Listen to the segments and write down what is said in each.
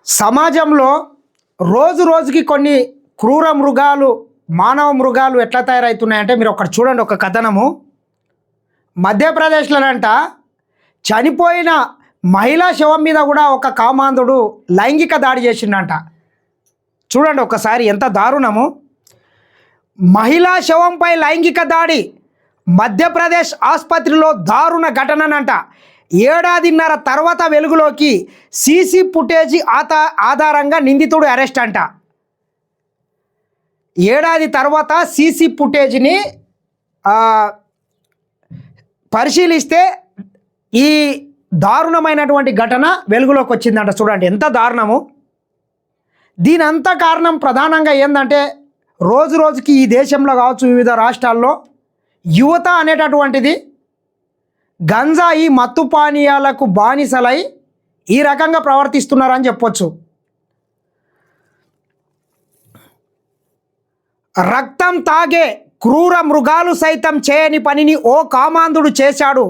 సమాజంలో రోజు రోజుకి కొన్ని క్రూర మృగాలు మానవ మృగాలు ఎట్లా తయారవుతున్నాయంటే మీరు ఒకటి చూడండి. ఒక కథనము మధ్యప్రదేశ్లోనంట చనిపోయిన మహిళా శవం మీద కూడా ఒక కామాంధుడు లైంగిక దాడి చేసిండంట. చూడండి ఒకసారి ఎంత దారుణము. మహిళా శవంపై లైంగిక దాడి మధ్యప్రదేశ్ ఆసుపత్రిలో దారుణ ఘటననంట. ఏడాదిన్నర తర్వాత వెలుగులోకి సీసీ ఫుటేజీ ఆధారంగా నిందితుడు అరెస్ట్ అంట. ఏడాది తర్వాత సీసీ ఫుటేజ్ని పరిశీలిస్తే ఈ దారుణమైనటువంటి ఘటన వెలుగులోకి వచ్చిందంట. చూడండి ఎంత దారుణము. దీనంతా కారణం ప్రధానంగా ఏంటంటే రోజు రోజుకి ఈ దేశంలో కావచ్చు వివిధ రాష్ట్రాల్లో యువత అనేటటువంటిది గంజాయి మత్తు పానీయాలకు బానిసలై ఈ రకంగా ప్రవర్తిస్తున్నారని చెప్పొచ్చు. రక్తం తాగే క్రూర మృగాలు సైతం చేయని పనిని ఓ కామాంధుడు చేశాడు.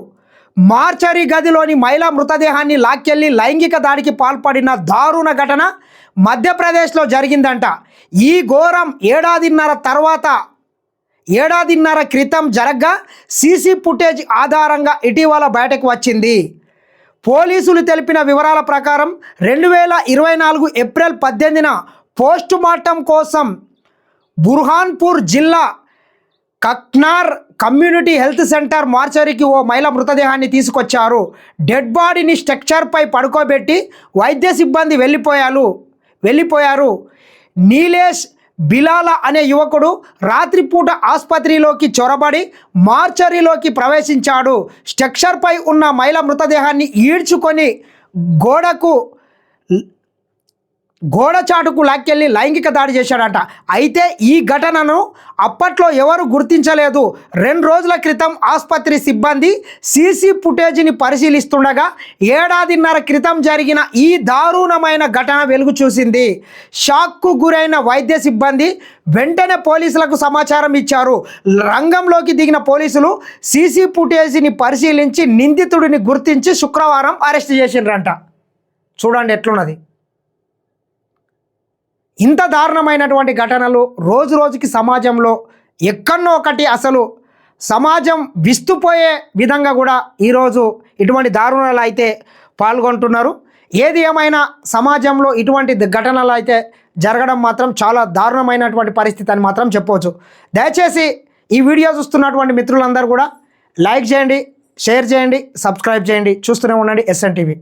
మార్చరీ గదిలోని మహిళా మృతదేహాన్ని లాక్కెళ్లి లైంగిక దాడికి పాల్పడిన దారుణ ఘటన మధ్యప్రదేశ్లో జరిగిందంట. ఈ ఘోరం ఏడాదిన్నర క్రితం జరగ్గా సీసీ ఫుటేజ్ ఆధారంగా ఇటీవల బయటకు వచ్చింది. పోలీసులు తెలిపిన వివరాల ప్రకారం 2024 ఏప్రిల్ 18న పోస్ట్ మార్టం కోసం బుర్హాన్పూర్ జిల్లా కక్నార్ కమ్యూనిటీ హెల్త్ సెంటర్ మార్చరీకి ఓ మహిళ మృతదేహాన్ని తీసుకొచ్చారు. డెడ్ బాడీని స్ట్రక్చర్పై పడుకోబెట్టి వైద్య సిబ్బంది వెళ్ళిపోయారు. నీలేష్ బిలాల అనే యువకుడు రాత్రిపూట ఆసుపత్రిలోకి చొరబడి మార్చరీలోకి ప్రవేశించాడు. స్ట్రక్చర్పై ఉన్న మహిళ మృతదేహాన్ని ఈడ్చుకొని గోడ చాటుకు లాక్కెళ్ళి లైంగిక దాడి చేశాడట. అయితే ఈ ఘటనను అప్పట్లో ఎవరు గుర్తించలేదు. 2 రోజుల క్రితం ఆసుపత్రి సిబ్బంది సీసీ ఫుటేజ్ని పరిశీలిస్తుండగా ఏడాదిన్నర క్రితం జరిగిన ఈ దారుణమైన ఘటన వెలుగు చూసింది. షాక్కు గురైన వైద్య సిబ్బంది వెంటనే పోలీసులకు సమాచారం ఇచ్చారు. రంగంలోకి దిగిన పోలీసులు సీసీ ఫుటేజ్ని పరిశీలించి నిందితుడిని గుర్తించి శుక్రవారం అరెస్ట్ చేసిండ్రంట. చూడండి ఎట్లున్నది. ఇంత దారుణమైనటువంటి ఘటనలు రోజు రోజుకి సమాజంలో ఎక్కడో ఒకటి అసలు సమాజం విస్తుపోయే విధంగా కూడా ఈరోజు ఇటువంటి దారుణాలు అయితే పాల్గొంటున్నారు. ఏది ఏమైనా సమాజంలో ఇటువంటి ఘటనలు అయితే జరగడం మాత్రం చాలా దారుణమైనటువంటి పరిస్థితి అని మాత్రం చెప్పవచ్చు. దయచేసి ఈ వీడియో చూస్తున్నటువంటి మిత్రులందరూ కూడా లైక్ చేయండి, షేర్ చేయండి, సబ్స్క్రైబ్ చేయండి. చూస్తూనే ఉండండి SN TV.